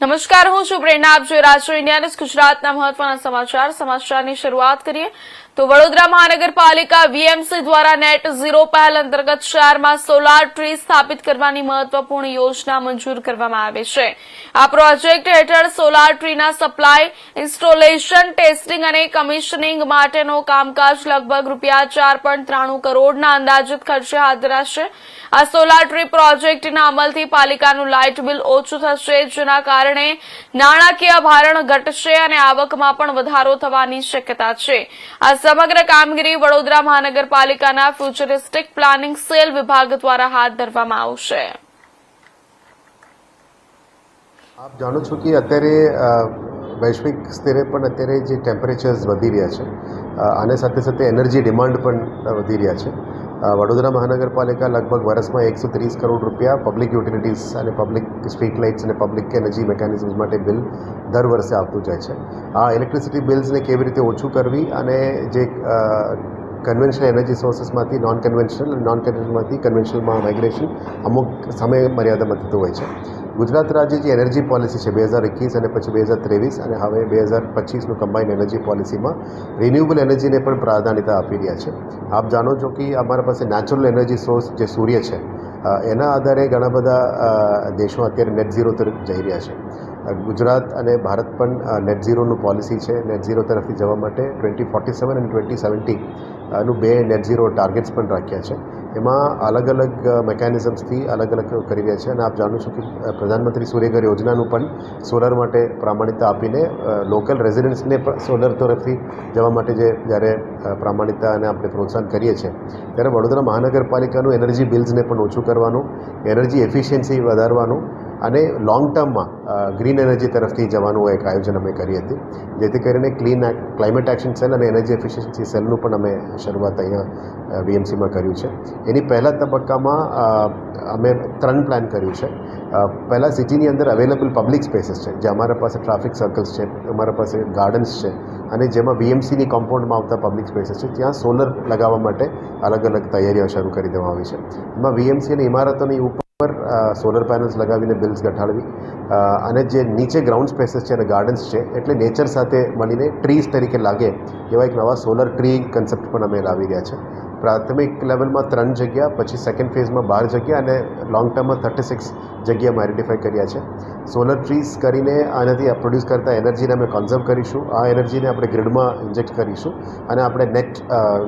નમસ્કાર, હું છું પ્રેરણા. આપ જોઈ રહ્યા છો ઇન્ડિયા ન્યૂઝ ગુજરાતના મહત્વના સમાચારની શરૂઆત કરીએ તો વડોદરા મહાનગરપાલિકા વીએમસી દ્વારા નેટ ઝીરો પહેલ અંતર્ગત શહેરમાં સોલાર ટ્રી સ્થાપિત કરવાની મહત્વપૂર્ણ યોજના મંજૂર કરવામાં આવી છે. આ પ્રોજેક્ટ હેઠળ સોલાર ટ્રીના સપ્લાય, ઇન્સ્ટોલેશન, ટેસ્ટિંગ અને કમિશનિંગ માટેનો કામકાજ લગભગ ₹4.93 કરોડના અંદાજિત ખર્ચે હાથ ધરાશે. આ સોલાર ટ્રી પ્રોજેક્ટના અમલથી પાલિકાનું લાઇટ બિલ ઓછું થશે, જેના કારણે નાણાકીય ભારણ ઘટશે અને આવકમાં પણ વધારો થવાની શક્યતા છે. આ સમગ્ર કામગીરી વડોદરા મહાનગરપાલિકાના ફ્યુચરિસ્ટિક પ્લાનિંગ સેલ વિભાગ દ્વારા હાથ ધરવામાં આવશે. આપ જાણો છો કે અત્યારે વૈશ્વિક સ્તરે પણ અત્યારે જે ટેમ્પરેચર્સ વધી રહ્યા છે, આને સાથે સાથે એનર્જી ડિમાન્ડ પણ વધી રહ્યા છે. વડોદરા મહાનગરપાલિકા લગભગ વર્ષમાં 130 કરોડ રૂપિયા પબ્લિક યુટિલિટીઝ અને પબ્લિક સ્ટ્રીટ લાઇટ્સ અને પબ્લિક એનર્જી મિકેનિઝમ્સ માટે બિલ દર વર્ષે આપતું જાય છે. આ ઇલેક્ટ્રિસિટી બિલ્સને કેવી રીતે ઓછું કરવી અને જે કન્વેન્શનલ એનર્જી સોર્સિસમાંથી નોન કન્વેન્શનલમાંથી કન્વેન્શનલમાં માઇગ્રેશન અમુક સમય મર્યાદામાં થતું હોય છે. ગુજરાત રાજ્ય જે એનર્જી પોલિસી છે 2021 અને પછી 2023 અને હવે 2025નું કમ્બાઇન્ડ એનર્જી પોલિસીમાં રિન્યુએબલ એનર્જીને પણ પ્રાધાન્યતા આપી રહ્યા છે. આપ જાણો છો કે અમારા પાસે નેચરલ એનર્જી સોર્સ જે સૂર્ય છે, એના આધારે ઘણા બધા દેશો અત્યારે નેટ ઝીરો તરફ જઈ રહ્યા છે. ગુજરાત અને ભારત પણ નેટ ઝીરોનું પોલિસી છે. નેટ ઝીરો તરફથી જવા માટે 2047 અને 2070 નું 2 નેટ ઝીરો ટાર્ગેટ્સ પણ રાખ્યા છે. એમાં અલગ અલગ મેકેનિઝમ્સથી અલગ અલગ કરી રહ્યા છે. અને આપ જાણો છો કે પ્રધાનમંત્રી સૂર્યઘર યોજનાનું પણ સોલર માટે પ્રામાણિકતા આપીને લોકલ રેઝિડન્ટ્સને સોલર તરફથી જવા માટે જ્યારે પ્રામાણિકતા અને આપણે પ્રોત્સાહન કરીએ છીએ, ત્યારે વડોદરા મહાનગરપાલિકાનું એનર્જી બિલ્સને પણ ઓછું કરવાનું, એનર્જી એફિશિયન્સી વધારવાનું અને લોંગ ટર્મમાં ગ્રીન એનર્જી તરફથી જવાનું એક આયોજન અમે કરી હતી, જેથી કરીને ક્લાઇમેટ એક્શન સેલ અને એનર્જી એફિશિયન્સી સેલનું પણ અમે શરૂઆત અહીંયા વીએમસીમાં કર્યું છે. એની પહેલા તબક્કામાં અમે 3 પ્લાન કર્યું છે. પહેલાં સિટીની અંદર અવેલેબલ પબ્લિક સ્પેસીસ છે, જે અમારા પાસે ટ્રાફિક સર્કલ્સ છે, અમારા પાસે ગાર્ડન્સ છે અને જેમાં વીએમસીની કોમ્પાઉન્ડમાં આવતા પબ્લિક સ્પેસીસ છે, ત્યાં સોલર લગાવવા માટે અલગ અલગ તૈયારીઓ શરૂ કરી દેવામાં આવી છે. એમાં વીએમસી અને ઇમારતોની ઉપર સોલર પેનલ્સ લગાવીને બિલ્સ ઘટાડવી અને જે નીચે ગ્રાઉન્ડ સ્પેસીસ છે અને ગાર્ડન્સ છે, એટલે નેચર સાથે મળીને ટ્રીઝ તરીકે લાગે એવા એક નવા સોલર ટ્રી કન્સેપ્ટ પણ અમે લાવી રહ્યા છે. પ્રાથમિક લેવલમાં 3 જગ્યા, પછી સેકન્ડ ફેઝમાં 12 જગ્યા અને લોંગ ટર્મમાં 36 જગ્યામાં આઈડેન્ટિફાઈ કર્યા છે. સોલર ટ્રીઝ કરીને આનાથી પ્રોડ્યુસ કરતા એનર્જીને અમે કન્ઝર્વ કરીશું. આ એનર્જીને આપણે ગ્રીડમાં ઇન્જેક્ટ કરીશું અને આપણે નેટ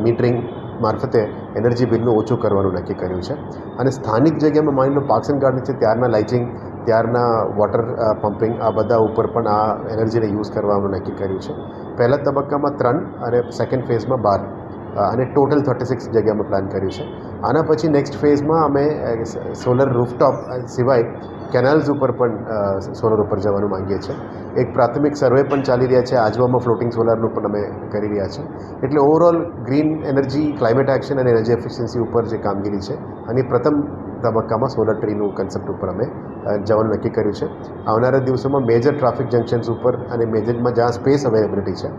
મીટરિંગ મારફતે એનર્જી બિલનું ઓછું કરવાનું નક્કી કર્યું છે. અને સ્થાનિક જગ્યામાં માની લો પાર્ક્સ એન્ડ ગાર્ડન છે, ત્યારના લાઇટિંગ, ત્યારના વોટર પમ્પિંગ, આ બધા ઉપર પણ આ એનર્જીને યુઝ કરવાનું નક્કી કર્યું છે. પહેલા તબક્કામાં 3 અને સેકન્ડ ફેઝમાં 12 અને ટોટલ 36 જગ્યામાં પ્લાન કર્યું છે. આના પછી નેક્સ્ટ ફેઝમાં અમે સોલર રૂફટોપ સિવાય કેનાલ્સ ઉપર પણ સોલર ઉપર જવાનું માંગીએ છીએ. એક પ્રાથમિક સર્વે પણ ચાલી રહ્યા છે. આજવામાં ફ્લોટિંગ સોલારનું પણ અમે કરી રહ્યા છીએ. એટલે overall green energy, climate action અને એનર્જી એફિશિયન્સી ઉપર જે કામગીરી છે, અને પ્રથમ તબક્કામાં સોલર ટ્રીનું કન્સેપ્ટ ઉપર અમે જવાનું નક્કી કર્યું છે. આવનારા દિવસોમાં મેજર ટ્રાફિક જંકશન્સ ઉપર અને મેજરમાં જ્યાં સ્પેસ અવેલેબિલિટી છે